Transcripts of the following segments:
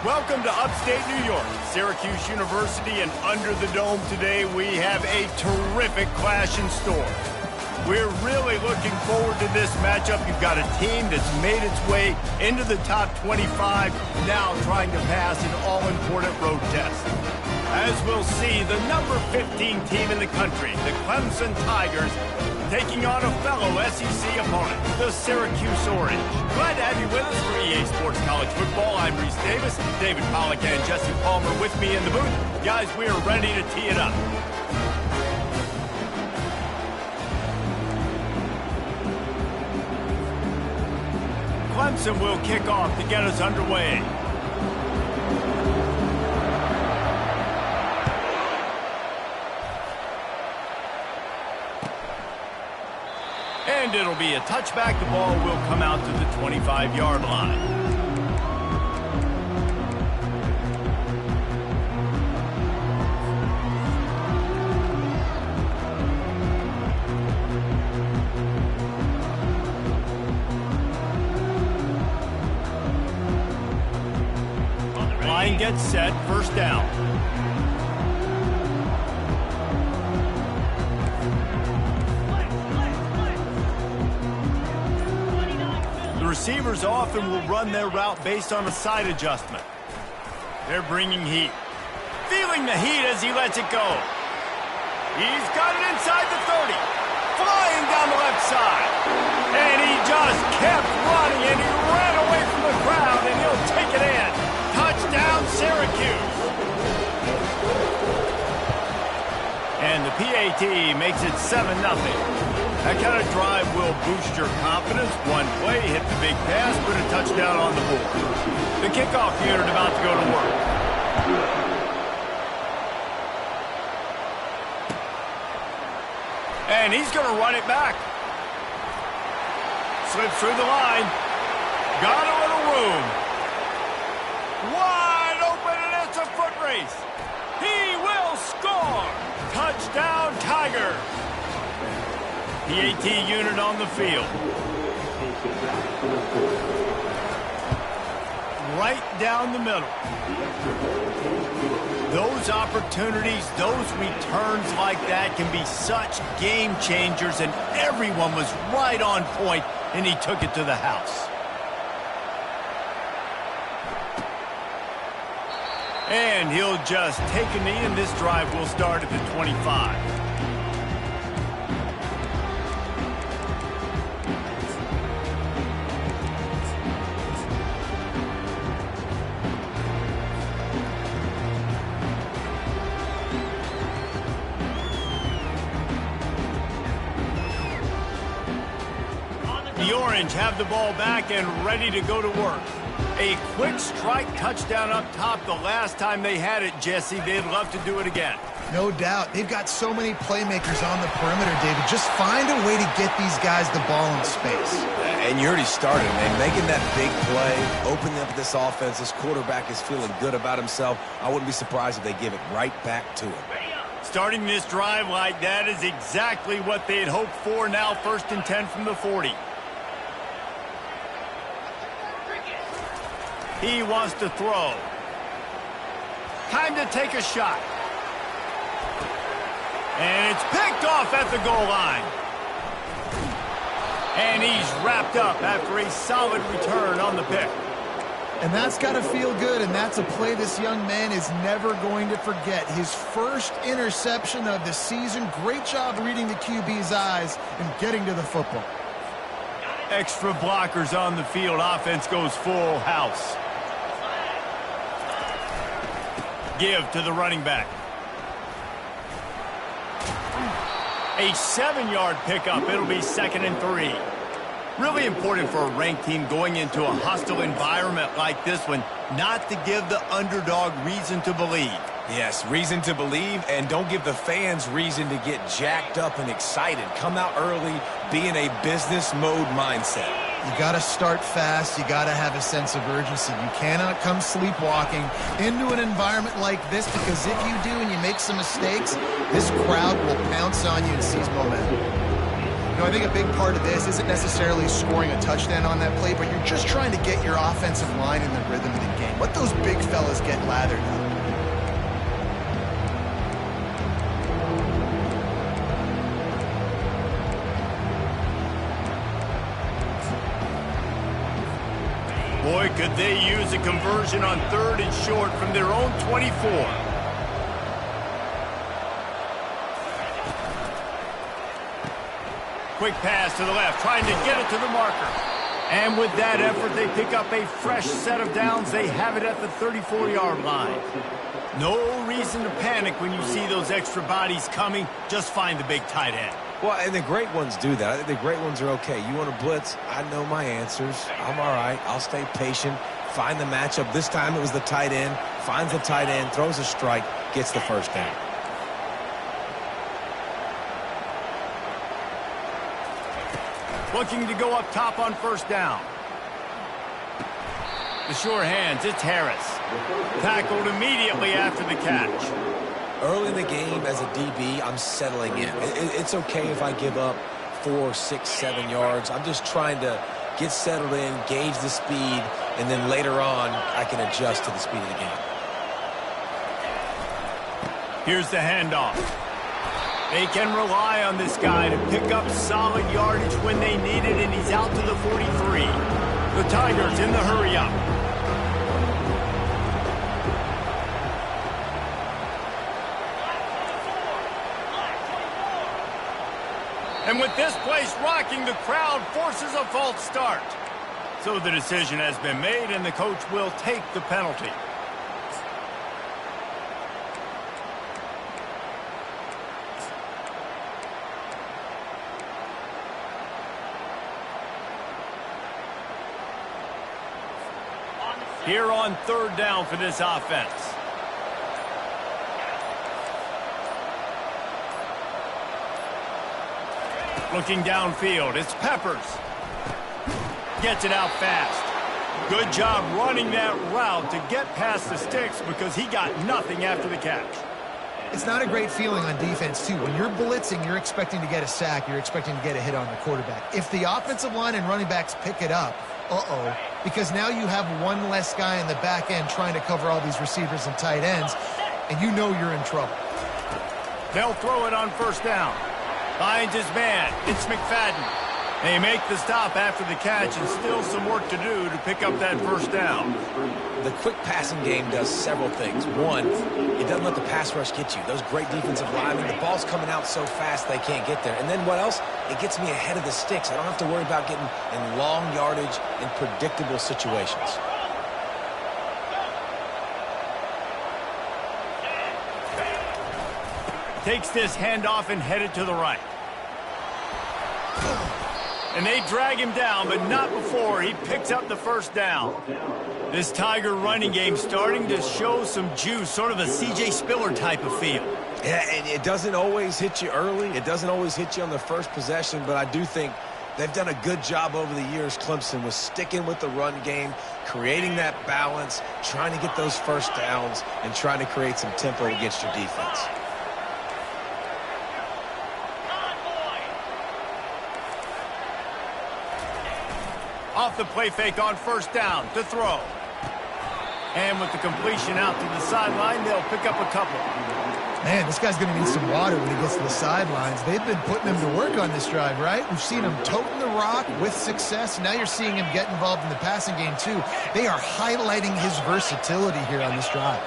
Welcome to upstate New York, Syracuse University, and under the dome today we have a terrific clash in store. We're really looking forward to this matchup. You've got a team that's made its way into the top 25, now trying to pass an all-important road test. As we'll see, the number 15 team in the country, the Clemson Tigers, taking on a fellow SEC opponent, the Syracuse Orange. Glad to have you with us for EA Sports College Football. I'm Reese Davis, David Pollack and Jesse Palmer with me in the booth. Guys, we are ready to tee it up. Clemson will kick off to get us underway. And it'll be a touchback. The ball will come out to the 25-yard line. Line gets set, first down. Receivers often will run their route based on a side adjustment. They're bringing heat. Feeling the heat as he lets it go. He's got it inside the 30. Flying down the left side. And he just kept running, and he ran away from the crowd, and he'll take it in. Touchdown, Syracuse. And the PAT makes it 7-0. That kind of drive will boost your confidence. One play, hit the big pass, put a touchdown on the board. The kickoff unit about to go to work. And he's going to run it back. Slips through the line. Got a little room. Wide open, and it's a foot race. He will score. Touchdown, Tigers. PAT unit on the field. Right down the middle. Those opportunities, those returns like that can be such game changers, and everyone was right on point, and he took it to the house. And he'll just take a knee, and this drive will start at the 25. The Orange have the ball back and ready to go to work. A quick strike touchdown up top the last time they had it, Jesse. They'd love to do it again. No doubt. They've got so many playmakers on the perimeter, David. Just find a way to get these guys the ball in space. And you already started, man. Making that big play, opening up this offense. This quarterback is feeling good about himself. I wouldn't be surprised if they give it right back to him. Starting this drive like that is exactly what they had hoped for. Now 1st and 10 from the 40. He wants to throw. Time to take a shot. And it's picked off at the goal line. And he's wrapped up after a solid return on the pick. And that's got to feel good, and that's a play this young man is never going to forget. His first interception of the season. Great job reading the QB's eyes and getting to the football. Extra blockers on the field. Offense goes full house. Give to the running back. A 7-yard pickup. It'll be 2nd and 3. Really important for a ranked team going into a hostile environment like this one, not to give the underdog reason to believe. Yes, reason to believe, and don't give the fans reason to get jacked up and excited. Come out early, be in a business mode mindset. You got to start fast. You got to have a sense of urgency. You cannot come sleepwalking into an environment like this, because if you do and you make some mistakes, this crowd will pounce on you and seize momentum. You know, I think a big part of this isn't necessarily scoring a touchdown on that play, but you're just trying to get your offensive line in the rhythm of the game. Let those big fellas get lathered up. Boy, could they use a conversion on 3rd and short from their own 24. Quick pass to the left, trying to get it to the marker. And with that effort, they pick up a fresh set of downs. They have it at the 34-yard line. No reason to panic when you see those extra bodies coming. Just find the big tight end. Well, and the great ones do that. I think the great ones are okay. You want to blitz? I know my answers. I'm all right. I'll stay patient, find the matchup. This time it was the tight end. Finds the tight end, throws a strike, gets the first down. Looking to go up top on 1st down. The sure hands, it's Harris. Tackled immediately after the catch. Early in the game as a DB, I'm settling in. It's okay if I give up 4, 6, 7 yards. I'm just trying to get settled in, gauge the speed, and then later on, I can adjust to the speed of the game. Here's the handoff. They can rely on this guy to pick up solid yardage when they need it, and he's out to the 43. The Tigers in the hurry-up. And with this place rocking, the crowd forces a false start. So the decision has been made, and the coach will take the penalty. Here on 3rd down for this offense. Looking downfield, it's Peppers. Gets it out fast. Good job running that route to get past the sticks because he got nothing after the catch. It's not a great feeling on defense, too. When you're blitzing, you're expecting to get a sack. You're expecting to get a hit on the quarterback. If the offensive line and running backs pick it up, because now you have one less guy in the back end trying to cover all these receivers and tight ends, and you know you're in trouble. They'll throw it on 1st down. Finds his man. It's McFadden. They make the stop after the catch, and still some work to do to pick up that 1st down. The quick passing game does several things. One, it doesn't let the pass rush get you. Those great defensive linemen, the ball's coming out so fast they can't get there. And then what else? It gets me ahead of the sticks. I don't have to worry about getting in long yardage in predictable situations. Takes this handoff and headed to the right. And they drag him down, but not before he picks up the 1st down. This Tiger running game starting to show some juice, sort of a C.J. Spiller type of feel. Yeah, and it doesn't always hit you early. It doesn't always hit you on the first possession, but I do think they've done a good job over the years, Clemson, with sticking with the run game, creating that balance, trying to get those 1st downs, and trying to create some tempo against your defense. Off the play fake on 1st down to throw. And with the completion out to the sideline, they'll pick up a couple. Man, this guy's going to need some water when he gets to the sidelines. They've been putting him to work on this drive, right? We've seen him toting the rock with success. Now you're seeing him get involved in the passing game, too. They are highlighting his versatility here on this drive.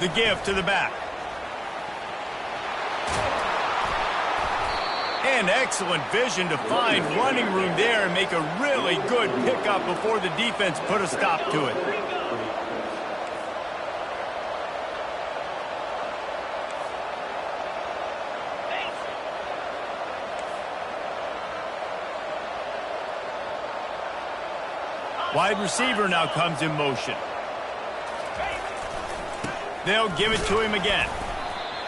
The give to the back. And excellent vision to find running room there and make a really good pickup before the defense put a stop to it. Wide receiver now comes in motion. They'll give it to him again.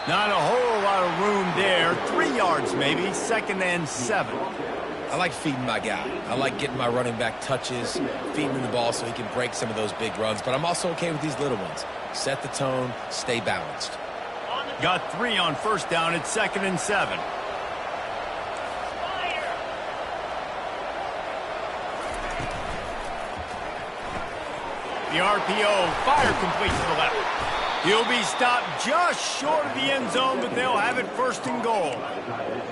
Not a whole lot of room there. 3 yards maybe. 2nd and 7. I like feeding my guy. I like getting my running back touches, feeding him the ball so he can break some of those big runs. But I'm also okay with these little ones. Set the tone, stay balanced. Got 3 on first down. It's 2nd and 7. The RPO, fire complete to the left. He'll be stopped just short of the end zone, but they'll have it 1st and goal.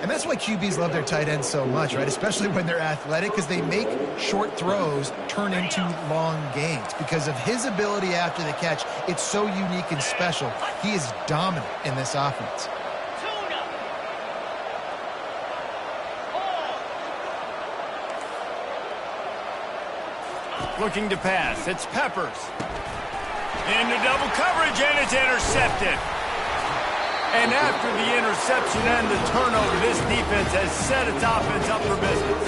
And that's why QBs love their tight ends so much, right? Especially when they're athletic, because they make short throws turn into long gains. Because of his ability after the catch, it's so unique and special. He is dominant in this offense. Looking to pass. It's Peppers. Into double coverage, and it's intercepted. And after the interception and the turnover, this defense has set its offense up for business.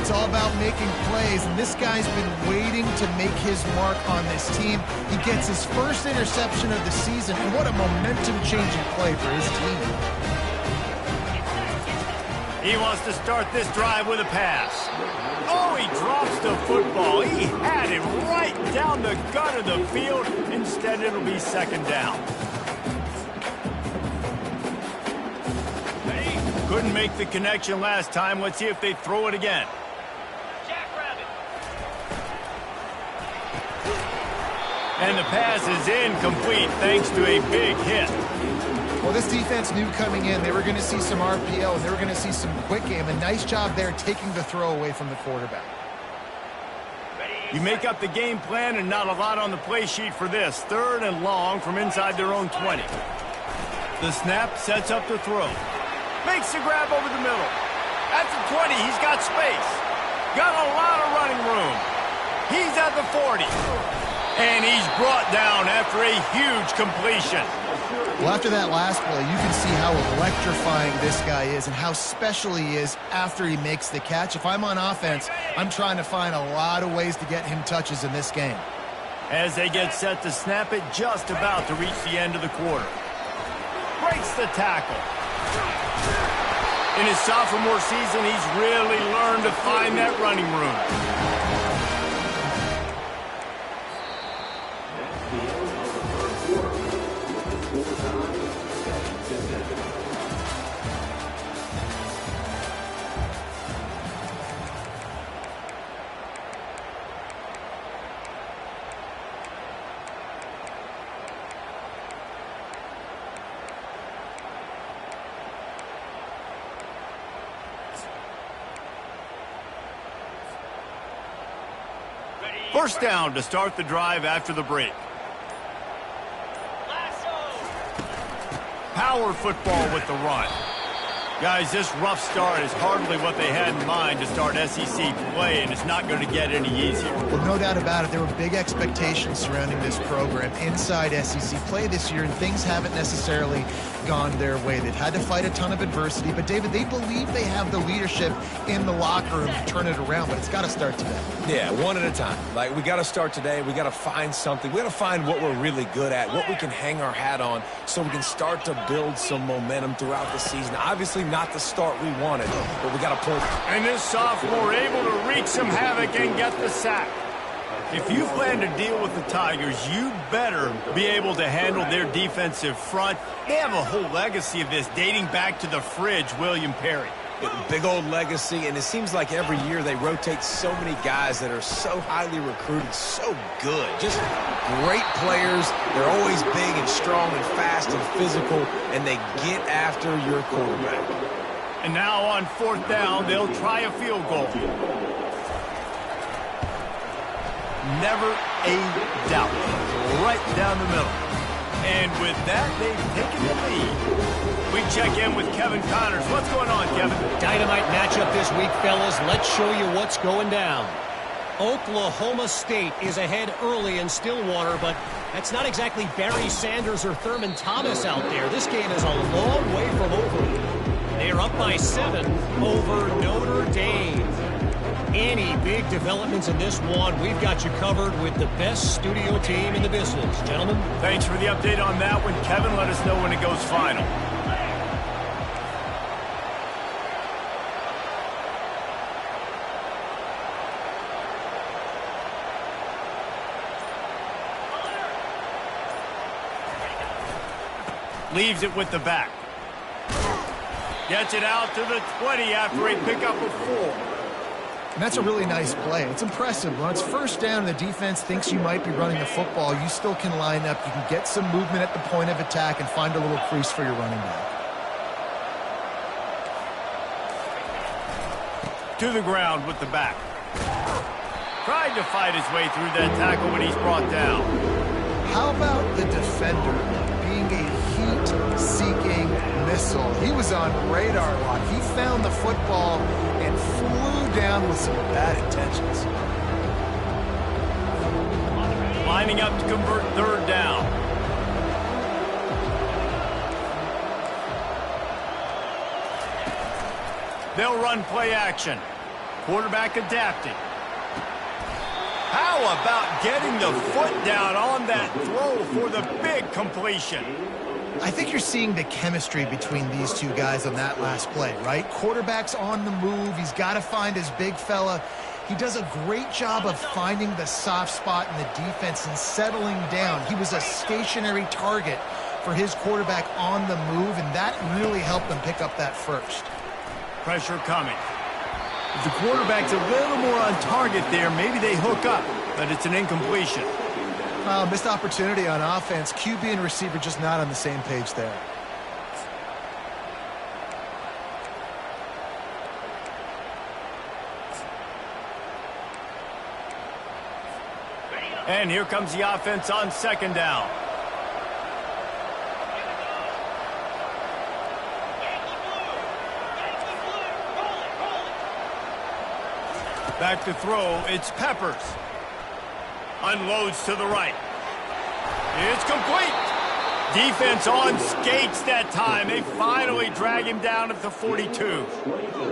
It's all about making plays, and this guy's been waiting to make his mark on this team. He gets his first interception of the season, and what a momentum-changing play for his team. He wants to start this drive with a pass. Oh, he drops the football. He had it right down the gut of the field. Instead, it'll be 2nd down. Couldn't make the connection last time. Let's see if they throw it again. And the pass is incomplete thanks to a big hit. Well, this defense knew coming in they were going to see some RPO, and they were going to see some quick game. A nice job there taking the throw away from the quarterback. You make up the game plan and not a lot on the play sheet for this. 3rd and long from inside their own 20. The snap sets up the throw. Makes the grab over the middle. At the 20, he's got space. Got a lot of running room. He's at the 40. And he's brought down after a huge completion. Well, after that last play, you can see how electrifying this guy is and how special he is after he makes the catch. If I'm on offense, I'm trying to find a lot of ways to get him touches in this game. As they get set to snap it, just about to reach the end of the quarter. Breaks the tackle. In his sophomore season, he's really learned to find that running room. First down to start the drive after the break. Power football with the run. Guys, this rough start is hardly what they had in mind to start SEC play, and it's not going to get any easier. Well, no doubt about it. There were big expectations surrounding this program inside SEC play this year, and things haven't necessarily gone their way. They've had to fight a ton of adversity, but, David, they believe they have the leadership in the locker room to turn it around, but it's got to start today. Yeah, one at a time. Like, we got to start today. We got to find something. We got to find what we're really good at, what we can hang our hat on so we can start to build some momentum throughout the season. Obviously, not the start we wanted, but we got to pull. And this sophomore able to wreak some havoc and get the sack. If you plan to deal with the Tigers, you better be able to handle their defensive front. They have a whole legacy of this dating back to the fridge, William Perry. Big old legacy, and it seems like every year they rotate so many guys that are so highly recruited, so good. Just great players. They're always big and strong and fast and physical, and they get after your quarterback. And now on 4th down, they'll try a field goal. Never a doubt. Right down the middle. And with that, they've taken the lead. We check in with Kevin Connors. What's going on, Kevin? Dynamite matchup this week, fellas. Let's show you what's going down. Oklahoma State is ahead early in Stillwater, but that's not exactly Barry Sanders or Thurman Thomas out there. This game is a long way from over. They're up by 7 over Notre Dame. Any big developments in this one, we've got you covered with the best studio team in the business. Gentlemen. Thanks for the update on that one. Kevin, let us know when it goes final. Leaves it with the back. Gets it out to the 20 after a pickup of 4. And that's a really nice play. It's impressive. When it's first down and the defense thinks you might be running the football, you still can line up. You can get some movement at the point of attack and find a little crease for your running back. To the ground with the back. Tried to fight his way through that tackle when he's brought down. How about the defender being a heat-seeking missile? He was on radar lock. He found the football and flew down with some bad intentions. Lining up to convert third down. They'll run play action. Quarterback adapting. How about getting the foot down on that throw for the big completion? I think you're seeing the chemistry between these two guys on that last play, right? Quarterback's on the move. He's got to find his big fella. He does a great job of finding the soft spot in the defense and settling down. He was a stationary target for his quarterback on the move, and that really helped them pick up that first. Pressure coming. If the quarterback's a little more on target there, maybe they hook up, but it's an incompletion. Missed opportunity on offense. QB and receiver just not on the same page there. And here comes the offense on second down. Back to throw, it's Peppers. Unloads to the right. It's complete. Defense on skates that time. They finally drag him down at the 42.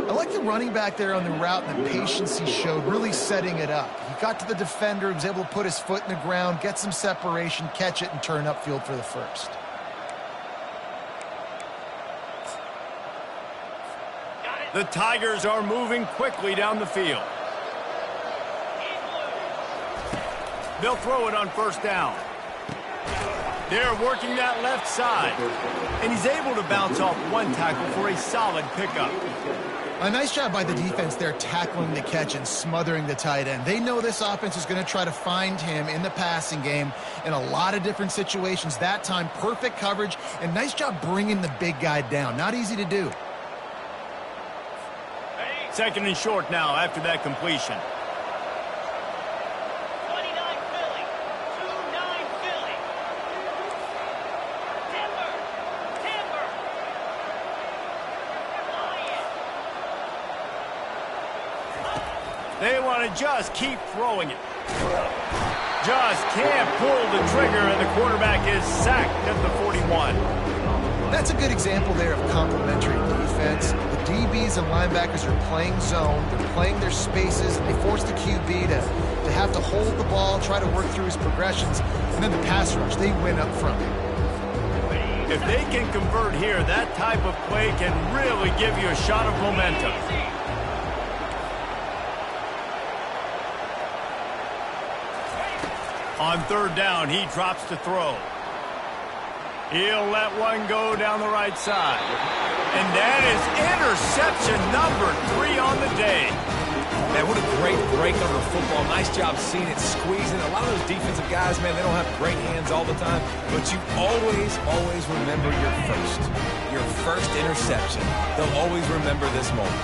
I like the running back there on the route and the patience he showed, really setting it up. He got to the defender, was able to put his foot in the ground, get some separation, catch it, and turn upfield for the first. The Tigers are moving quickly down the field. They'll throw it on first down. They're working that left side. And he's able to bounce off one tackle for a solid pickup. A nice job by the defense there tackling the catch and smothering the tight end. They know this offense is going to try to find him in the passing game in a lot of different situations. That time, perfect coverage and nice job bringing the big guy down. Not easy to do. Second and short now after that completion. They want to just keep throwing it. Just can't pull the trigger, and the quarterback is sacked at the 41. That's a good example there of complementary defense. The DBs and linebackers are playing zone. They're playing their spaces, and they force the QB to have to hold the ball, try to work through his progressions, and then the pass rush, they win up front. If they can convert here, that type of play can really give you a shot of momentum. On third down, he drops to throw. He'll let one go down the right side. And that is interception number 3 on the day. Man, what a great break on the football. Nice job seeing it squeezing. A lot of those defensive guys, man, they don't have great hands all the time. But you always remember your first interception. They'll always remember this moment.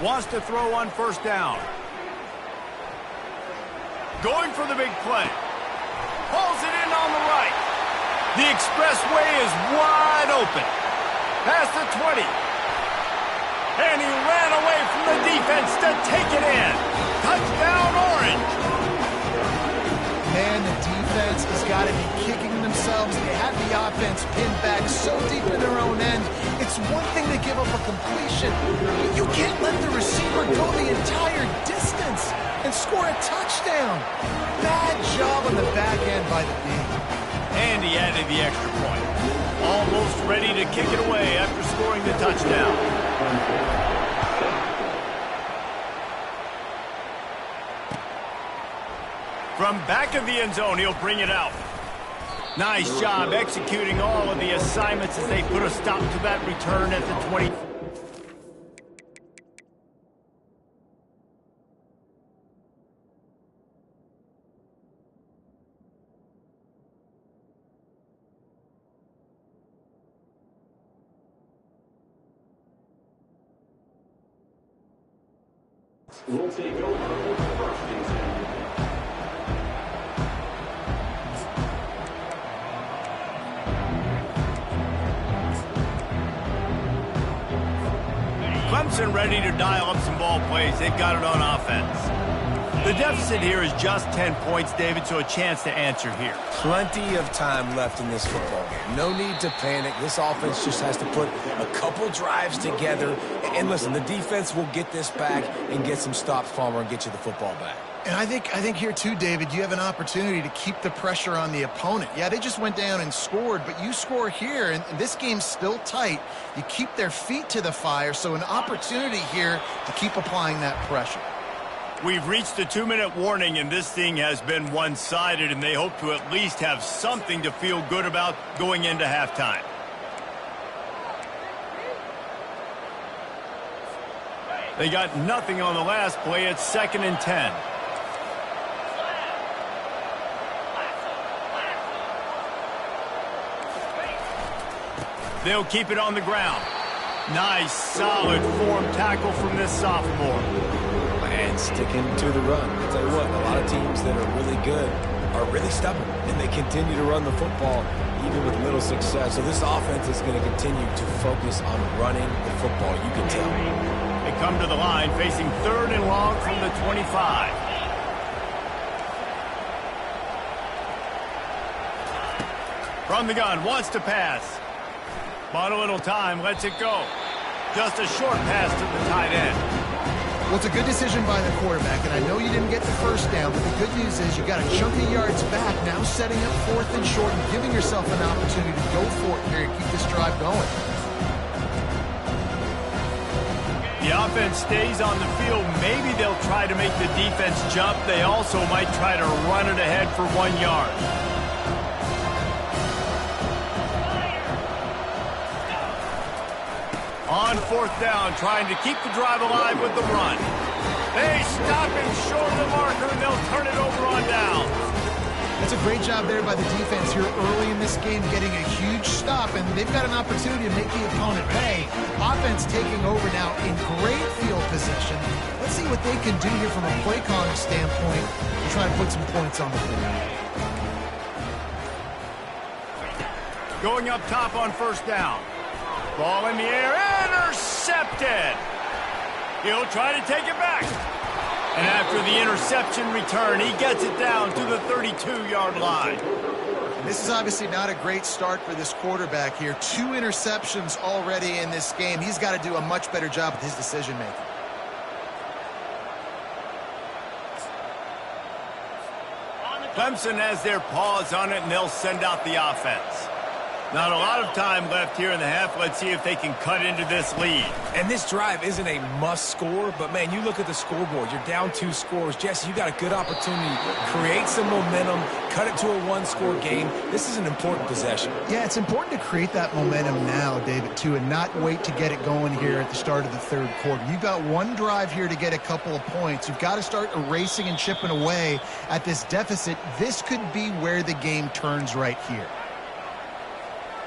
Wants to throw on first down. Going for the big play. Pulls it in on the right. The expressway is wide open. Past the 20. And he ran away from the defense to take it in. Touchdown, Orange. Man, the defense has got to be kicking themselves. They had the offense pinned back so deep in their own end. It's one thing to give up a completion, but you can't let the receiver go the entire distance and score a touchdown. Bad job on the back end by the D. And he added the extra point. Almost ready to kick it away after scoring the touchdown. From back of the end zone, he'll bring it out. Nice job executing all of the assignments as they put a stop to that return at the 20. We'll take over with first and 10. Clemson ready to dial up some ball plays. They've got it on offense. The deficit here is just 10 points, David, so a chance to answer here. Plenty of time left in this football game. No need to panic. This offense just has to put a couple drives together. And listen, the defense will get this back and get some stops, Palmer, and get you the football back. And I think here too, David, you have an opportunity to keep the pressure on the opponent. Yeah, they just went down and scored, but you score here, and this game's still tight. You keep their feet to the fire, so an opportunity here to keep applying that pressure. We've reached the 2-minute warning, and this thing has been one-sided, and they hope to at least have something to feel good about going into halftime. They got nothing on the last play. It's 2nd and 10. They'll keep it on the ground. Nice, solid form tackle from this sophomore. And sticking to the run. I'll tell you what, a lot of teams that are really good are really stubborn, and they continue to run the football even with little success. So this offense is going to continue to focus on running the football, you can tell. They come to the line facing 3rd and long from the 25. From the gun, wants to pass. Bought a little time, lets it go. Just a short pass to the tight end. Well, it's a good decision by the quarterback, and I know you didn't get the first down, but the good news is you got a chunk of yards back, now setting up 4th and short and giving yourself an opportunity to go for it here and keep this drive going. The offense stays on the field. Maybe they'll try to make the defense jump. They also might try to run it ahead for 1 yard. On 4th down, trying to keep the drive alive with the run. They stop him short of the marker, and they'll turn it over on down. That's a great job there by the defense here early in this game, getting a huge stop, and they've got an opportunity to make the opponent pay. Offense taking over now in great field position. Let's see what they can do here from a play calling standpoint to try to put some points on the board. Going up top on 1st down. Ball in the air, intercepted. He'll try to take it back. And after the interception return, he gets it down to the 32-yard line. And this is obviously not a great start for this quarterback here. 2 interceptions already in this game. He's got to do a much better job with his decision-making. Clemson has their paws on it, and they'll send out the offense. Not a lot of time left here in the half. Let's see if they can cut into this lead. And this drive isn't a must score, but man, you look at the scoreboard. You're down 2 scores. Jesse, you got a good opportunity. Create some momentum. Cut it to a 1-score game. This is an important possession. Yeah, it's important to create that momentum now, David, too, and not wait to get it going here at the start of the 3rd quarter. You've got 1 drive here to get a couple of points. You've got to start erasing and chipping away at this deficit. This could be where the game turns right here.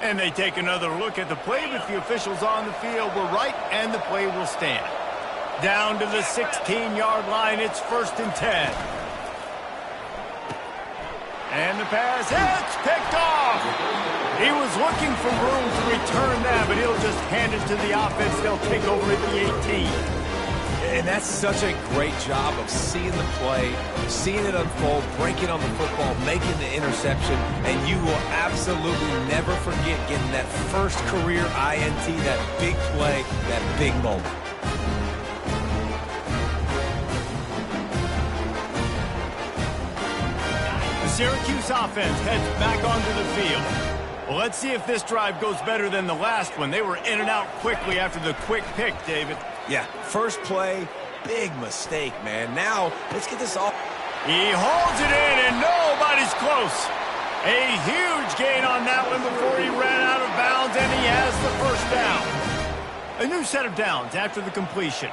And they take another look at the play, but the officials on the field were right, and the play will stand. Down to the 16-yard line, it's 1st and 10. And the pass, it's picked off. He was looking for room to return that, but he'll just hand it to the offense. They'll take over at the 18. And that's such a great job of seeing the play, seeing it unfold, breaking on the football, making the interception, and you will absolutely never forget getting that first career INT, that big play, that big moment. The Syracuse offense heads back onto the field. Well, let's see if this drive goes better than the last one. They were in and out quickly after the quick pick, David. Yeah, first play, big mistake, man. Now, let's get this off. He holds it in, and nobody's close. A huge gain on that one before he ran out of bounds, and he has the first down. A new set of downs after the completion.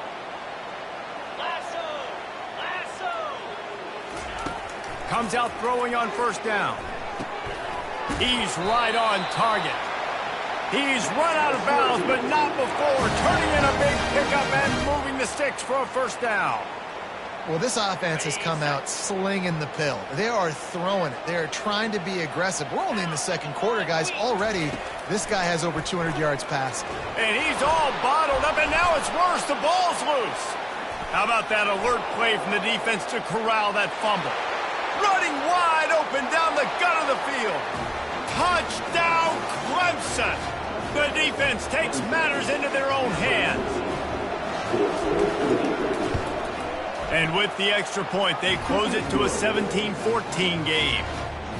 Comes out throwing on first down. He's right on target. He's run out of bounds, but not before turning in a big pickup and moving the sticks for a first down. Well, this offense has come out slinging the pill. They are throwing it. They are trying to be aggressive. We're only in the second quarter, guys. Already, this guy has over 200 yards passing. And he's all bottled up, and now it's worse. The ball's loose. How about that alert play from the defense to corral that fumble? Running wide open down the gut of the field. Touchdown, Clemson. The defense takes matters into their own hands. And with the extra point, they close it to a 17-14 game.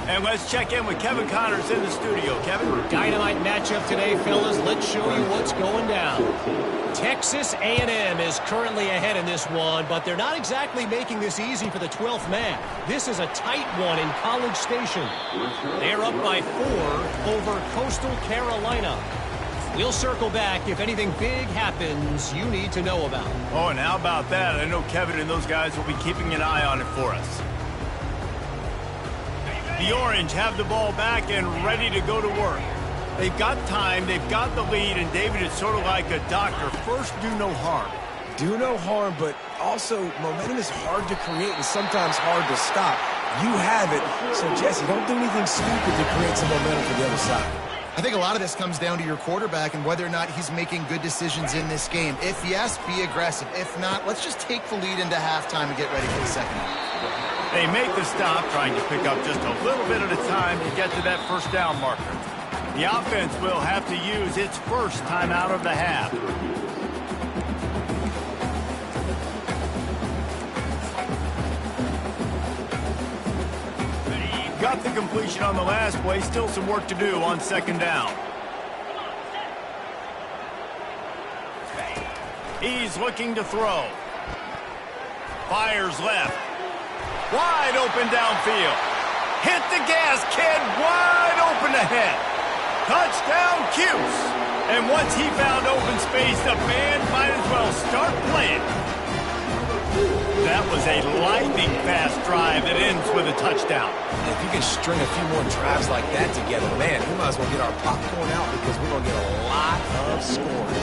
And let's check in with Kevin Connors in the studio. Kevin? Dynamite matchup today, fellas. Let's show you what's going down. Texas A&M is currently ahead in this one, but they're not exactly making this easy for the 12th man. This is a tight one in College Station. They're up by 4 over Coastal Carolina. We'll circle back if anything big happens you need to know about. Oh, and how about that? I know Kevin and those guys will be keeping an eye on it for us. The Orange have the ball back and ready to go to work. They've got time, they've got the lead, and David, it's sort of like a doctor. First, do no harm. Do no harm, but also momentum is hard to create and sometimes hard to stop. You have it, so Jesse, don't do anything stupid to create some momentum for the other side. I think a lot of this comes down to your quarterback and whether or not he's making good decisions in this game. If yes, be aggressive. If not, let's just take the lead into halftime and get ready for the second half. They make the stop, trying to pick up just a little bit at a time to get to that first down marker. The offense will have to use its first timeout of the half. Got the completion on the last play. Still some work to do on second down. He's looking to throw. Fires left. Wide open downfield. Hit the gas, kid. Wide open ahead. Touchdown, Cuse. And once he found open space, the band might as well start playing. That was a lightning fast drive that ends with a touchdown. If you can string a few more drives like that together, man, we might as well get our popcorn out because we're going to get a lot of scoring.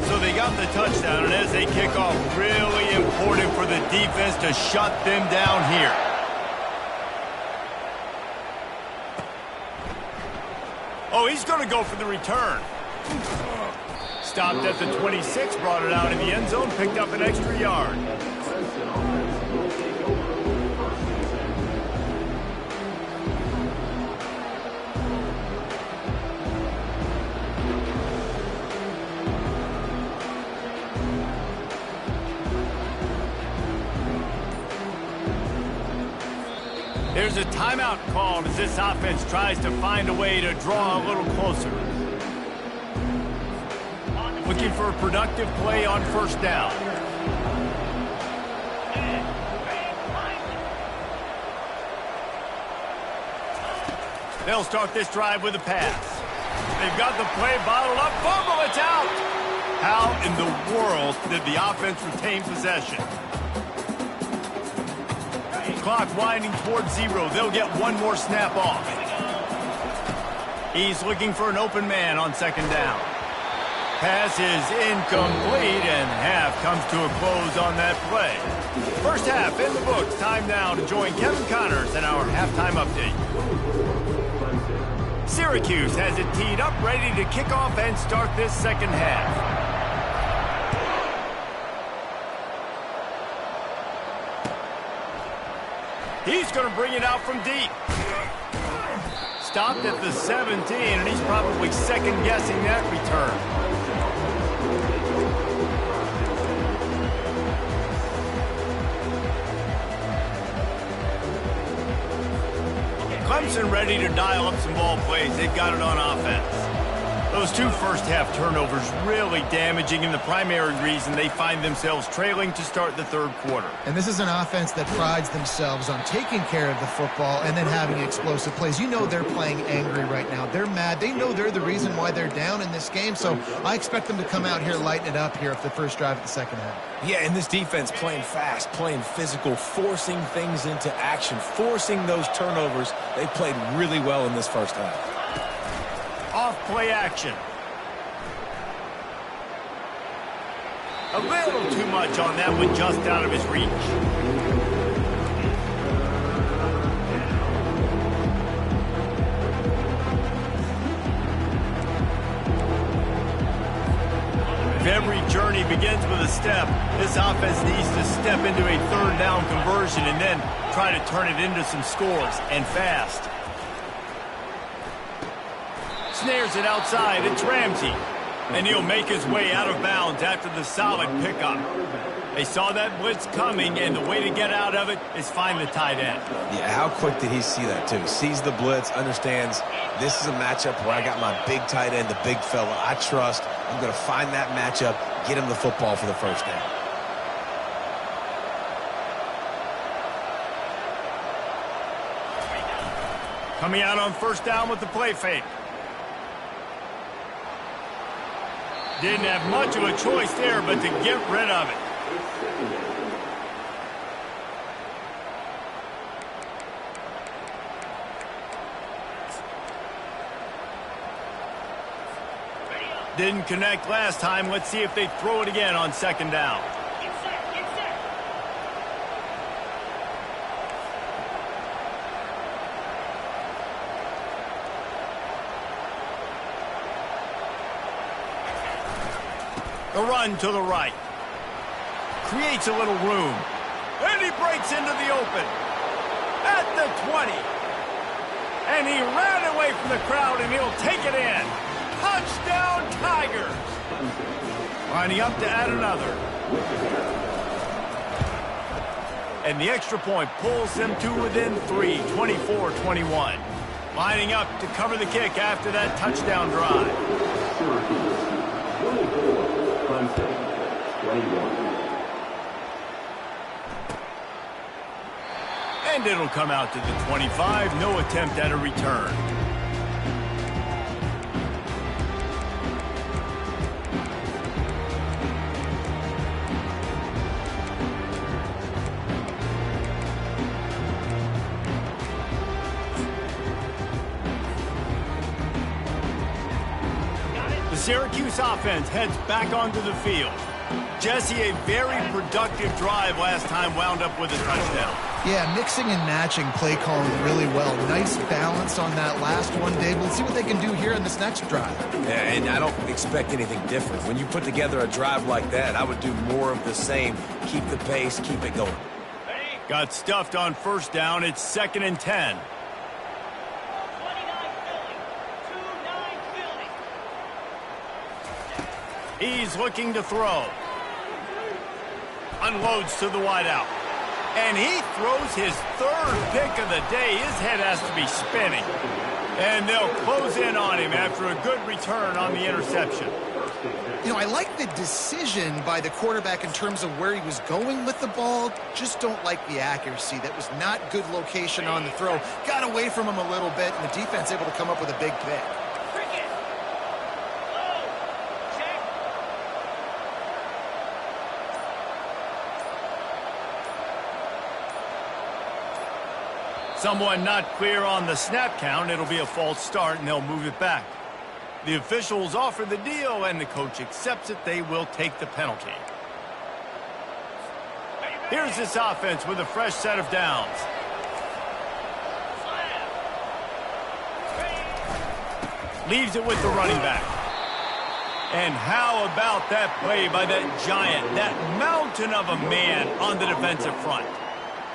So they got the touchdown, and as they kick off, really important for the defense to shut them down here. Oh, he's going to go for the return. Stopped at the 26, brought it out in the end zone, picked up an extra yard. There's a timeout called as this offense tries to find a way to draw a little closer. Looking for a productive play on first down. They'll start this drive with a pass. They've got the play bottled up. Fumble, it's out! How in the world did the offense retain possession? Clock winding towards 0. They'll get one more snap off. He's looking for an open man on second down. Pass is incomplete, and half comes to a close on that play. First half in the books. Time now to join Kevin Connors in our halftime update. Syracuse has it teed up, ready to kick off and start this second half. He's going to bring it out from deep. Stopped at the 17, and he's probably second-guessing that return. Clemson ready to dial up some ball plays. They've got it on offense. Those two first-half turnovers really damaging, and the primary reason they find themselves trailing to start the third quarter. And this is an offense that prides themselves on taking care of the football and then having explosive plays. You know they're playing angry right now. They're mad. They know they're the reason why they're down in this game, so I expect them to come out here, lighten it up here for the first drive of the second half. Yeah, and this defense playing fast, playing physical, forcing things into action, forcing those turnovers. They played really well in this first half. Off play action. A little too much on that one, just out of his reach. If every journey begins with a step, this offense needs to step into a third down conversion and then try to turn it into some scores, and fast. Snares it outside. It's Ramsey. And he'll make his way out of bounds after the solid pickup. They saw that blitz coming, and the way to get out of it is find the tight end. Yeah, how quick did he see that, too? Sees the blitz, understands this is a matchup where I got my big tight end, the big fella I trust. I'm going to find that matchup, get him the football for the first down. Coming out on first down with the play fake. Didn't have much of a choice there, but to get rid of it. Didn't connect last time. Let's see if they throw it again on second down. The run to the right. Creates a little room. And he breaks into the open. At the 20. And he ran away from the crowd, and he'll take it in. Touchdown, Tigers. Lining up to add another. And the extra point pulls them to within 3, 24-21. Lining up to cover the kick after that touchdown drive. Clemson, 21. And it'll come out to the 25. No attempt at a return. The Syracuse offense heads back onto the field. Jesse, a very productive drive last time, wound up with a touchdown. Yeah, mixing and matching play calling really well. Nice balance on that last one, Dave. We'll see what they can do here in this next drive. Yeah, and I don't expect anything different. When you put together a drive like that, I would do more of the same. Keep the pace, keep it going. Got stuffed on first down. It's 2nd and 10. He's looking to throw. Unloads to the wideout. And he throws his third pick of the day. His head has to be spinning. And they'll close in on him after a good return on the interception. You know, I like the decision by the quarterback in terms of where he was going with the ball. Just don't like the accuracy. That was not good location on the throw. Got away from him a little bit, and the defense able to come up with a big pick. Someone not clear on the snap count. It'll be a false start, and they'll move it back. The officials offer the deal, and the coach accepts it. They will take the penalty. Here's this offense with a fresh set of downs. Leaves it with the running back. And how about that play by that giant, that mountain of a man on the defensive front?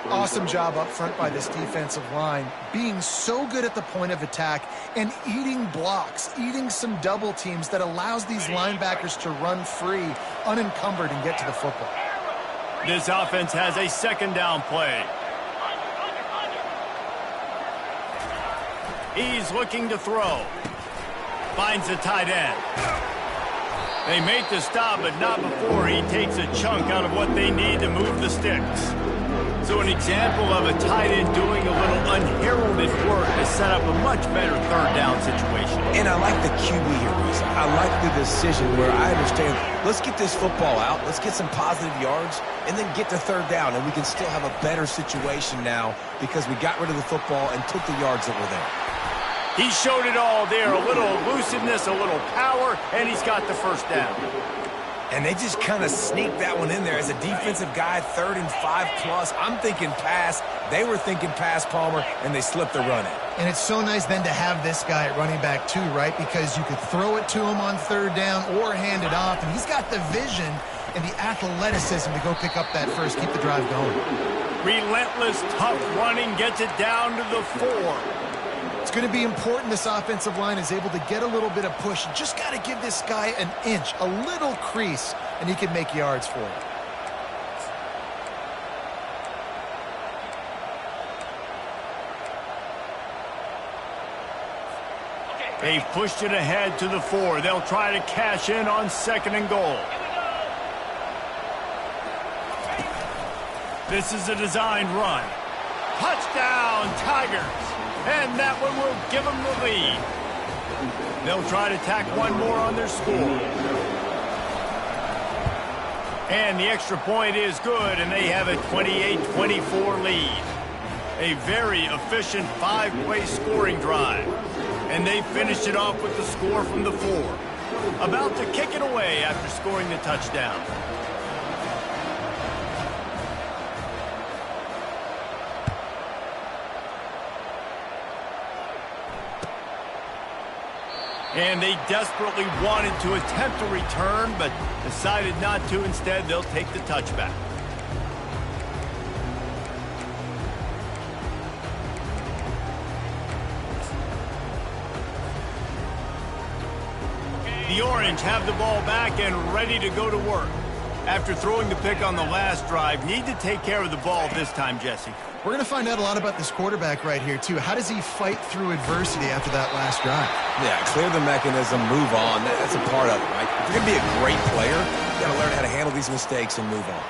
Awesome job up front by this defensive line, being so good at the point of attack and eating blocks, eating some double teams that allows these linebackers to run free, unencumbered, and get to the football. This offense has a second down play. He's looking to throw. Finds the tight end. They make the stop, but not before he takes a chunk out of what they need to move the sticks. So an example of a tight end doing a little unheralded work to set up a much better third down situation. And I like the QB here, Reese. I like the decision where I understand, let's get this football out, let's get some positive yards, and then get to third down, and we can still have a better situation now because we got rid of the football and took the yards that were there. He showed it all there, a little elusiveness, a little power, and he's got the first down. And they just kind of sneaked that one in there as a defensive guy, 3rd and 5+. I'm thinking pass. They were thinking pass, Palmer, and they slipped the run in. And it's so nice then to have this guy at running back too, right? Because you could throw it to him on third down or hand it off, and he's got the vision and the athleticism to go pick up that first, keep the drive going. Relentless, tough running, gets it down to the 4. It's going to be important this offensive line is able to get a little bit of push. Just got to give this guy an inch, a little crease, and he can make yards for it. They've pushed it ahead to the 4. They'll try to cash in on 2nd and goal. This is a designed run. Touchdown, Tigers! And that one will give them the lead. They'll try to tack one more on their score. And the extra point is good, and they have a 28-24 lead. A very efficient 5-play scoring drive. And they finished it off with the score from the 4. About to kick it away after scoring the touchdown. And they desperately wanted to attempt a return, but decided not to. Instead, they'll take the touchback. The Orange have the ball back and ready to go to work. After throwing the pick on the last drive, need to take care of the ball this time, Jesse. We're going to find out a lot about this quarterback right here, too. How does he fight through adversity after that last drive? Yeah, clear the mechanism, move on. That's a part of it, right? If you're going to be a great player, you got to learn how to handle these mistakes and move on.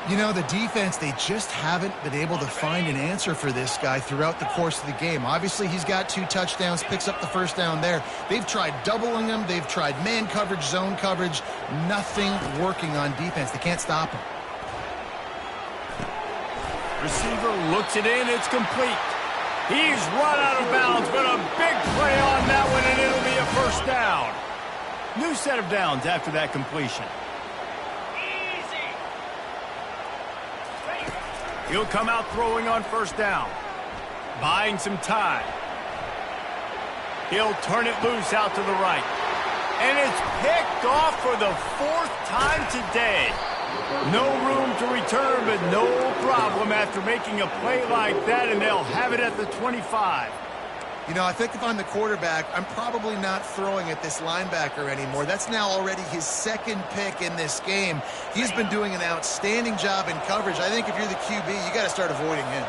You know, the defense, they just haven't been able to find an answer for this guy throughout the course of the game. Obviously, he's got 2 touchdowns, picks up the first down there. They've tried doubling him. They've tried man coverage, zone coverage. Nothing working on defense. They can't stop him. Receiver looks it in. It's complete. He's run out of bounds, but a big play on that one, and it'll be a first down. New set of downs after that completion. He'll come out throwing on first down. Buying some time. He'll turn it loose out to the right. And it's picked off for the 4th time today. No room to return, but no problem after making a play like that, and they'll have it at the 25. You know, I think if I'm the quarterback, I'm probably not throwing at this linebacker anymore. That's now already his 2nd pick in this game. He's been doing an outstanding job in coverage. I think if you're the QB, you got to start avoiding him.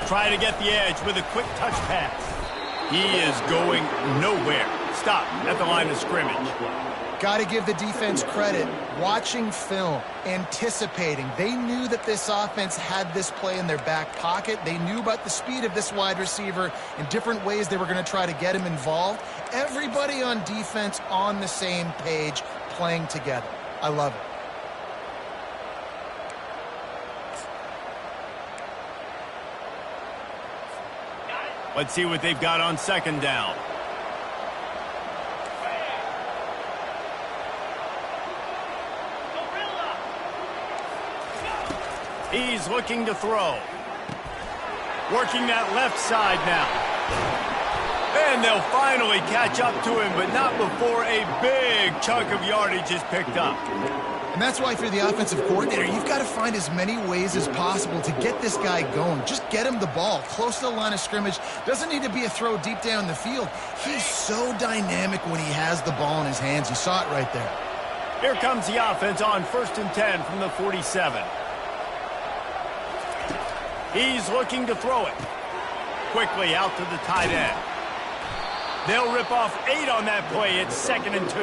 Try to get the edge with a quick touch pass. He is going nowhere. Stop at the line of scrimmage. Got to give the defense credit. Watching film, anticipating. They knew that this offense had this play in their back pocket. They knew about the speed of this wide receiver and different ways they were going to try to get him involved. Everybody on defense on the same page, playing together. I love it. Let's see what they've got on 2nd down. He's looking to throw. Working that left side now. And they'll finally catch up to him, but not before a big chunk of yardage is picked up. And that's why if you're the offensive coordinator, you've got to find as many ways as possible to get this guy going. Just get him the ball close to the line of scrimmage. Doesn't need to be a throw deep down the field. He's so dynamic when he has the ball in his hands. You saw it right there. Here comes the offense on 1st and 10 from the 47. He's looking to throw it. Quickly out to the tight end. They'll rip off 8 on that play. It's 2nd and 2.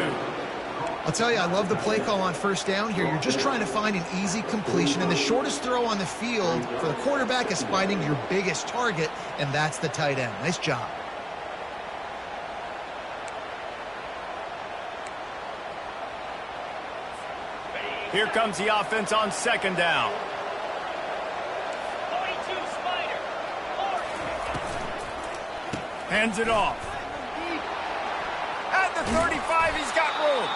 I'll tell you, I love the play call on 1st down here. You're just trying to find an easy completion, and the shortest throw on the field for the quarterback is finding your biggest target, and that's the tight end. Nice job. Here comes the offense on 2nd down. Hands it off. At the 35, he's got room.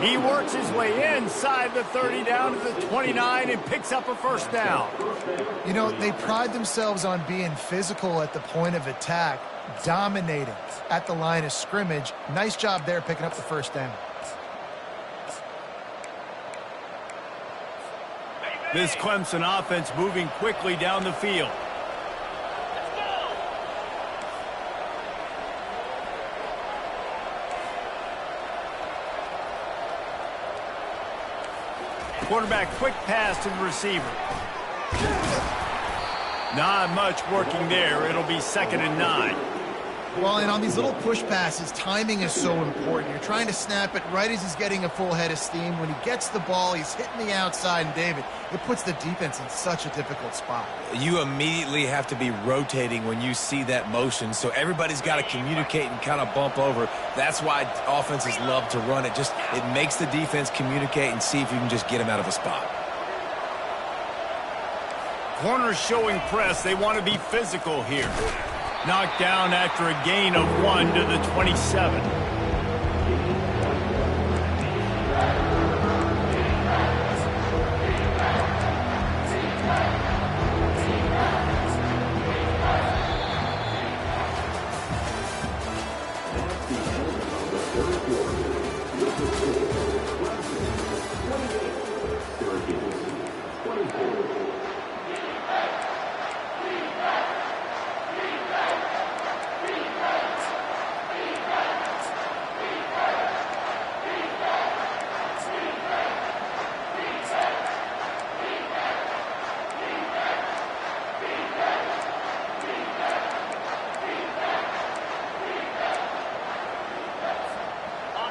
He works his way inside the 30 down to the 29 and picks up a 1st down. You know, they pride themselves on being physical at the point of attack, dominating at the line of scrimmage. Nice job there picking up the 1st down. This Clemson offense moving quickly down the field. Quarterback quick pass to the receiver. Not much working there. It'll be 2nd and 9. Well, and on these little push passes, timing is so important. You're trying to snap it right as he's getting a full head of steam. When he gets the ball, he's hitting the outside, and David, it puts the defense in such a difficult spot. You immediately have to be rotating when you see that motion, so everybody's got to communicate and kind of bump over. That's why offenses love to run it. It makes the defense communicate and see if you can just get them out of a spot. Corners showing press. They want to be physical here. Knocked down after a gain of 1 to the 27.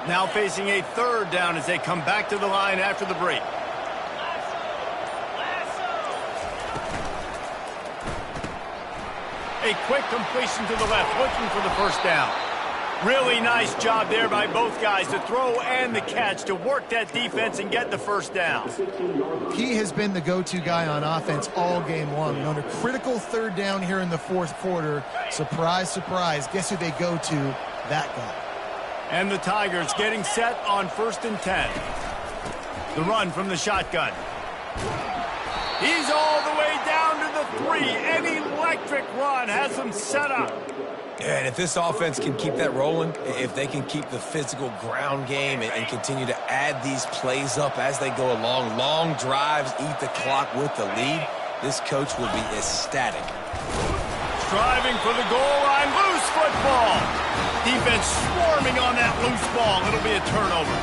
Now facing a 3rd down as they come back to the line after the break. A quick completion to the left, looking for the 1st down. Really nice job there by both guys, the throw and the catch, to work that defense and get the 1st down. He has been the go-to guy on offense all game long. On a critical 3rd down here in the 4th quarter, surprise, surprise, guess who they go to? That guy. And the Tigers getting set on 1st and 10. The run from the shotgun. He's all the way down to the 3. An electric run has him set up. Yeah, and if this offense can keep that rolling, if they can keep the physical ground game and continue to add these plays up as they go along, long drives, eat the clock with the lead, this coach will be ecstatic. Striving for the goal line, loose football. Defense swarming on that loose ball. It'll be a turnover.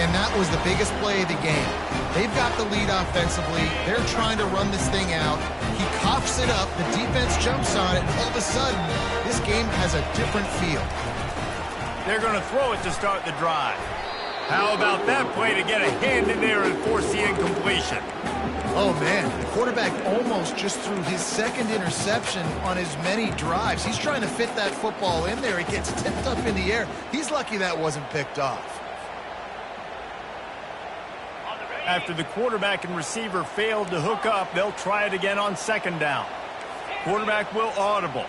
And that was the biggest play of the game. They've got the lead offensively. They're trying to run this thing out. He coughs it up. The defense jumps on it. And all of a sudden, this game has a different feel. They're going to throw it to start the drive. How about that play to get a hand in there and force the incompletion? Oh, man, the quarterback almost just threw his 2nd interception on as many drives. He's trying to fit that football in there. It gets tipped up in the air. He's lucky that wasn't picked off. After the quarterback and receiver failed to hook up, they'll try it again on 2nd down. Quarterback will audible.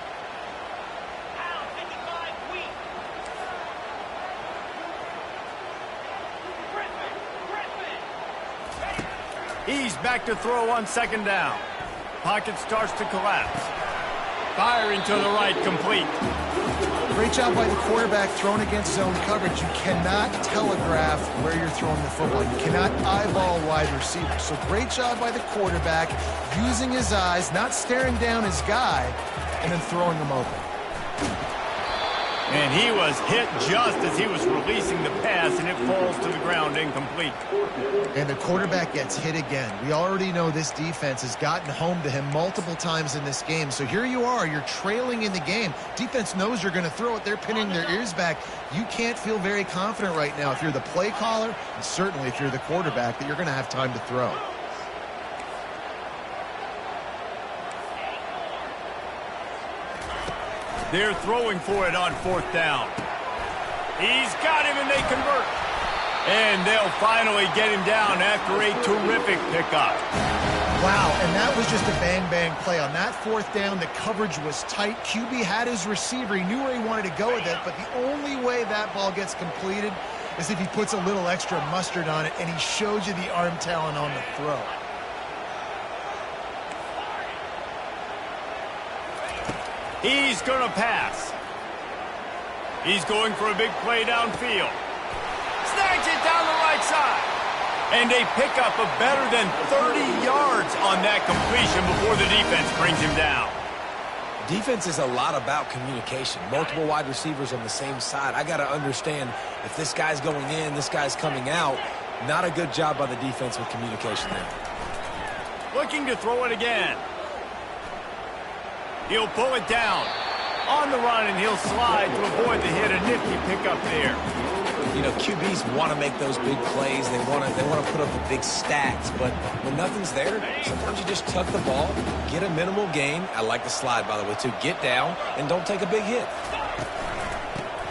He's back to throw on 2nd down. Pocket starts to collapse. Firing to the right, complete. Great job by the quarterback thrown against zone coverage. You cannot telegraph where you're throwing the football. You cannot eyeball wide receiver. So great job by the quarterback using his eyes, not staring down his guy, and then throwing him open. And he was hit just as he was releasing the pass, and it falls to the ground incomplete. And the quarterback gets hit again. We already know this defense has gotten home to him multiple times in this game. So here you are, you're trailing in the game. Defense knows you're going to throw it. They're pinning their ears back. You can't feel very confident right now if you're the play caller, and certainly if you're the quarterback, that you're going to have time to throw. They're throwing for it on fourth down. He's got him, and they convert. And they'll finally get him down after a terrific pickup. Wow, and that was just a bang-bang play. On that fourth down, the coverage was tight. QB had his receiver. He knew where he wanted to go with it, but the only way that ball gets completed is if he puts a little extra mustard on it, and he shows you the arm talent on the throw. He's going to pass. He's going for a big play downfield. Snags it down the right side. And a pickup of better than 30 yards on that completion before the defense brings him down. Defense is a lot about communication. Multiple wide receivers on the same side. I got to understand if this guy's going in, this guy's coming out. Not a good job by the defense with communication there. Looking to throw it again. He'll pull it down on the run, and he'll slide to avoid the hit. A nifty pickup there. You know, QBs want to make those big plays. They want to put up the big stats. But when nothing's there, sometimes you just tuck the ball, get a minimal gain. I like the slide, by the way, too. Get down and don't take a big hit.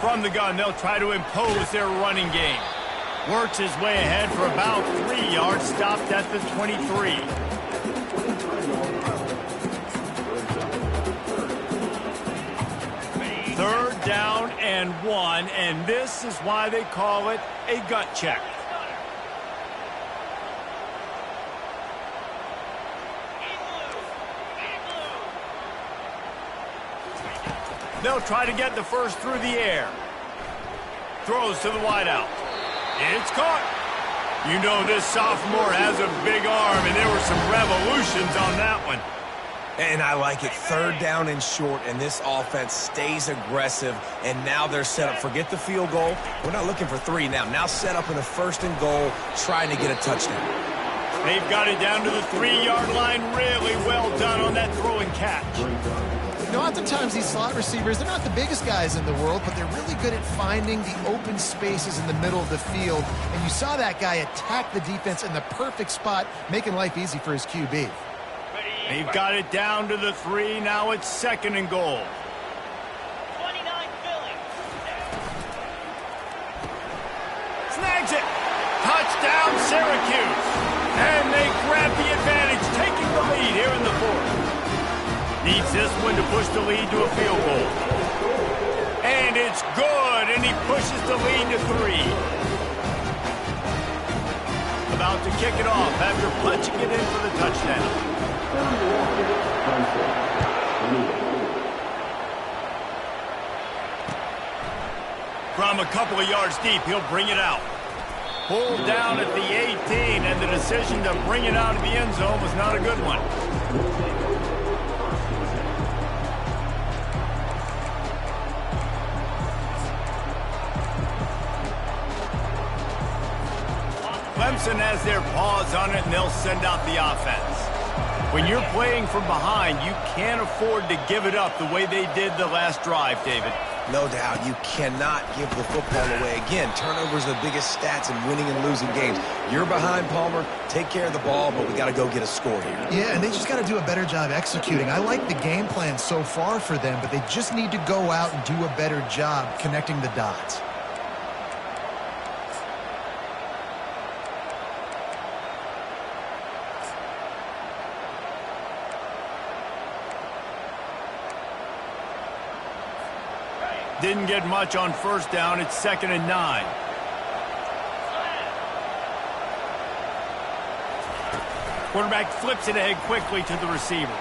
From the gun, they'll try to impose their running game. Works his way ahead for about 3 yards, stopped at the 23. Third down and 1, and this is why they call it a gut check. They'll try to get the first through the air. Throws to the wideout. It's caught. You know this sophomore has a big arm, and there were some revolutions on that one. And I like it. Third down and short, and this offense stays aggressive, and now they're set up. Forget the field goal. We're not looking for 3 now. Now set up in a first and goal, trying to get a touchdown. They've got it down to the 3-yard line. Really well done on that throw and catch. You know, oftentimes these slot receivers, they're not the biggest guys in the world, but they're really good at finding the open spaces in the middle of the field. And you saw that guy attack the defense in the perfect spot, making life easy for his QB. They've got it down to the 3. Now it's second and goal. 29 Philly. Snags it. Touchdown, Syracuse. And they grab the advantage, taking the lead here in the fourth. Needs this one to push the lead to a field goal. And it's good, and he pushes the lead to 3. About to kick it off after punching it in for the touchdown. From a couple of yards deep, he'll bring it out. Pulled down at the 18, and the decision to bring it out of the end zone was not a good one. Clemson has their paws on it, and they'll send out the offense. When you're playing from behind, you can't afford to give it up the way they did the last drive, David. No doubt, you cannot give the football away. Again, turnovers are the biggest stats in winning and losing games. You're behind, Palmer. Take care of the ball, but we got to go get a score here. Yeah, and they just got to do a better job executing. I like the game plan so far for them, but they just need to go out and do a better job connecting the dots. Didn't get much on first down. It's second and 9. Quarterback flips it ahead quickly to the receiver.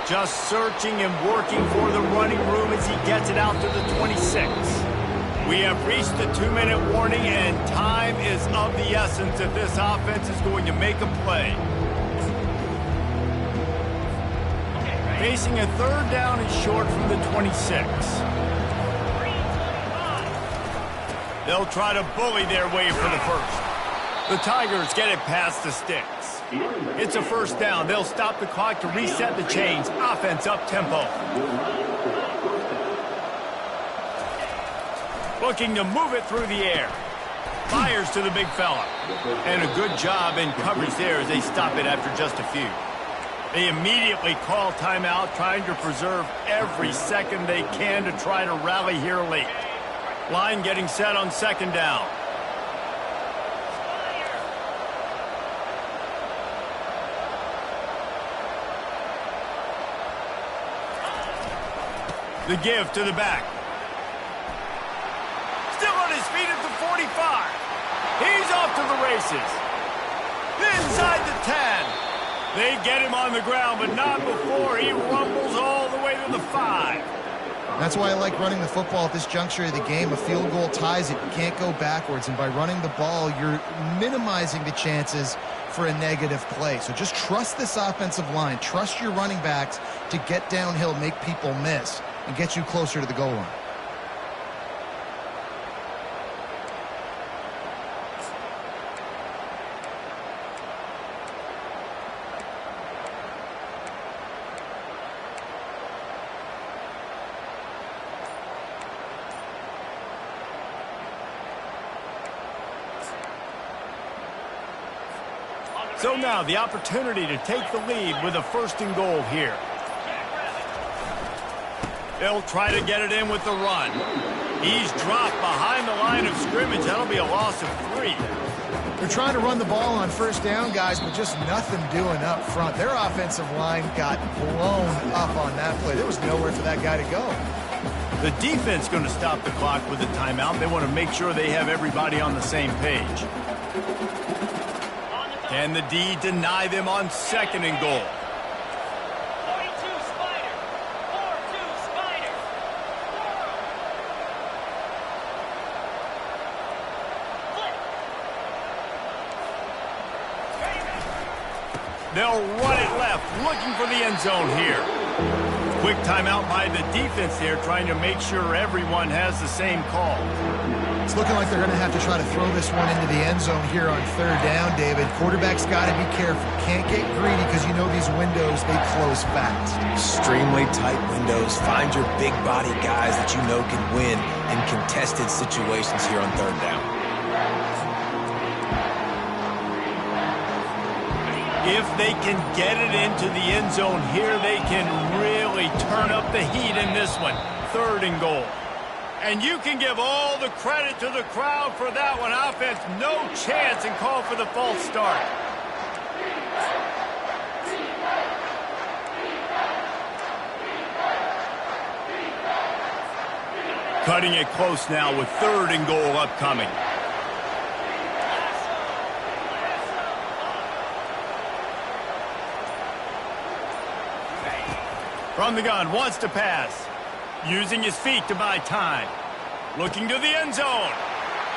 Just searching and working for the running room as he gets it out to the 26. We have reached the 2-minute warning, and time is of the essence if this offense is going to make a play. Facing a third down and short from the 26. They'll try to bully their way for the first. The Tigers get it past the sticks. It's a first down. They'll stop the clock to reset the chains. Offense up-tempo. Looking to move it through the air. Fires to the big fella. And a good job in coverage there as they stop it after just a few. They immediately call timeout, trying to preserve every second they can to try to rally here late. Line getting set on second down. The give to the back. Still on his feet at the 45. He's off to the races. Inside the 10. They get him on the ground, but not before he rumbles all the way to the 5. That's why I like running the football at this juncture of the game. A field goal ties it. You can't go backwards. And by running the ball, you're minimizing the chances for a negative play. So just trust this offensive line. Trust your running backs to get downhill, make people miss, and get you closer to the goal line. So now the opportunity to take the lead with a first and goal here. They'll try to get it in with the run. He's dropped behind the line of scrimmage. That'll be a loss of 3. They're trying to run the ball on first down, guys, but just nothing doing up front. Their offensive line got blown up on that play. There was nowhere for that guy to go. The defense going to stop the clock with a timeout. They want to make sure they have everybody on the same page. Can the D deny them on second and goal? 42 Spider. 4-2 Spider. Flip. They'll run it left, looking for the end zone here. Quick timeout by the defense there, trying to make sure everyone has the same call. It's looking like they're going to have to try to throw this one into the end zone here on third down, David. Quarterback's got to be careful. Can't get greedy because you know these windows, they close fast. Extremely tight windows. Find your big body guys that you know can win in contested situations here on third down. If they can get it into the end zone here, they can really turn up the heat in this one. Third and goal. And you can give all the credit to the crowd for that one. Offense, no chance, and call for the false start. Cutting it close now with third and goal upcoming. From the gun, wants to pass. Using his feet to buy time. Looking to the end zone.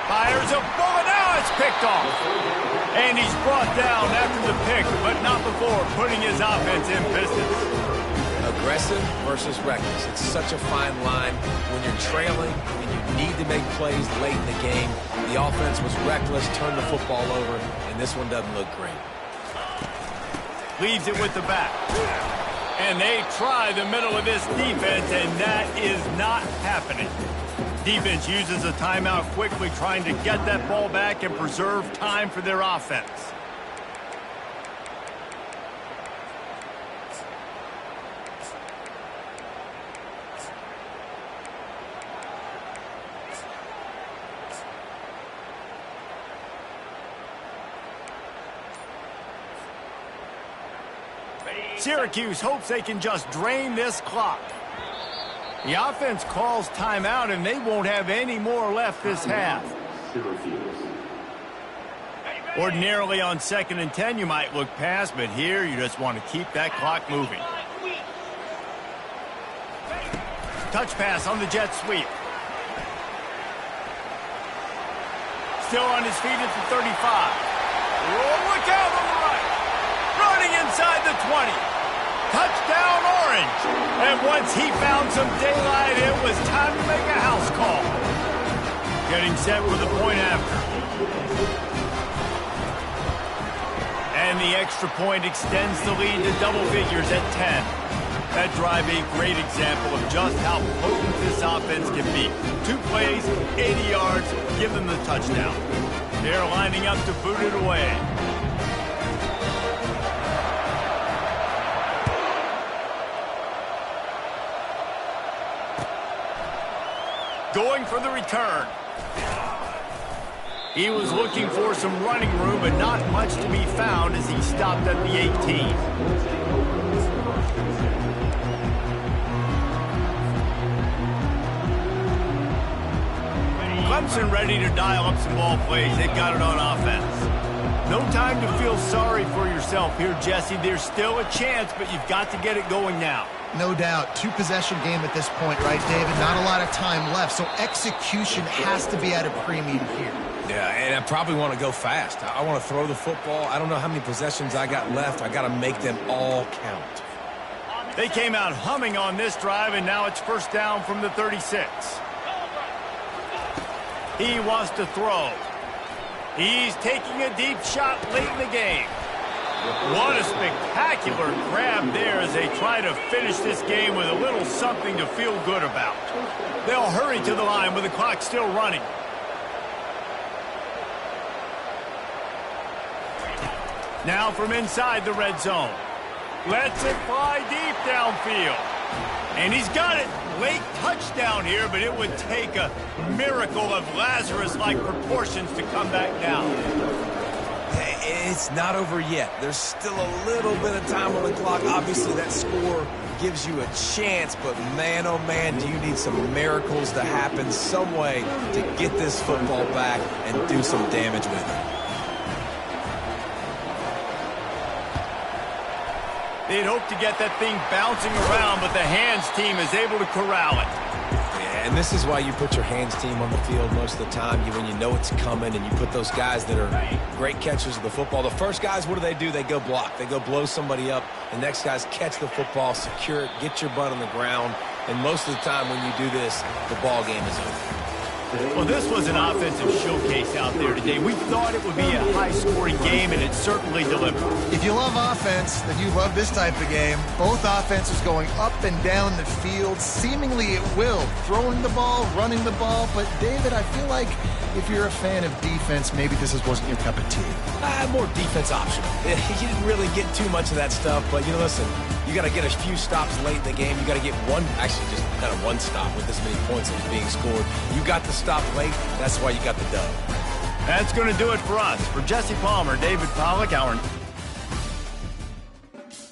Fires a bullet. Now it's picked off. And he's brought down after the pick, but not before putting his offense in business. Aggressive versus reckless. It's such a fine line when you're trailing and you need to make plays late in the game. The offense was reckless, turned the football over, and this one doesn't look great. Leaves it with the back. And they try the middle of this defense, and that is not happening. Defense uses a timeout quickly, trying to get that ball back and preserve time for their offense. Syracuse hopes they can just drain this clock. The offense calls timeout, and they won't have any more left this half. Ordinarily on 2nd and 10, you might look past, but here you just want to keep that clock moving. Touch pass on the jet sweep. Still on his feet at the 35. Oh, look out on the right. Running inside the 20. Touchdown, Orange. And once he found some daylight, it was time to make a house call. Getting set for the point after. And the extra point extends the lead to double figures at 10. That drive a great example of just how potent this offense can be. 2 plays, 80 yards, give them the touchdown. They're lining up to boot it away. Going for the return. He was looking for some running room, but not much to be found as he stopped at the 18. Clemson ready to dial up some ball plays. They've got it on offense. No time to feel sorry for yourself here, Jesse. There's still a chance, but you've got to get it going now. No doubt. 2-possession game at this point, right, David? Not a lot of time left, so execution has to be at a premium here. Yeah, and I probably want to go fast. I want to throw the football. I don't know how many possessions I got left. I got to make them all count. They came out humming on this drive, and now it's first down from the 36. He wants to throw. He's taking a deep shot late in the game. What a spectacular grab there as they try to finish this game with a little something to feel good about. They'll hurry to the line with the clock still running. Now from inside the red zone. Lets it fly deep downfield. And he's got it. Late touchdown here, but it would take a miracle of Lazarus-like proportions to come back down. It's not over yet. There's still a little bit of time on the clock. Obviously, that score gives you a chance, but man, oh man, do you need some miracles to happen some way to get this football back and do some damage with it. They'd hope to get that thing bouncing around, but the hands team is able to corral it. Yeah, and this is why you put your hands team on the field most of the time, when you know it's coming, and you put those guys that are great catchers of the football. The first guys, what do? They go block. They go blow somebody up. The next guys catch the football, secure it, get your butt on the ground, and most of the time when you do this, the ball game is over. Well, this was an offensive showcase out there today. We thought it would be a high-scoring game, and it certainly delivered. If you love offense, then you love this type of game. Both offenses going up and down the field, seemingly at will. Throwing the ball, running the ball. But, David, I feel like if you're a fan of defense, maybe this wasn't your cup of tea. More defense optional. You didn't really get too much of that stuff, but, listen, you got to get a few stops late in the game. You got to get one stop with this many points that was being scored. You got the stop late. That's why you got the dub. That's going to do it for us. For Jesse Palmer, David Pollack, our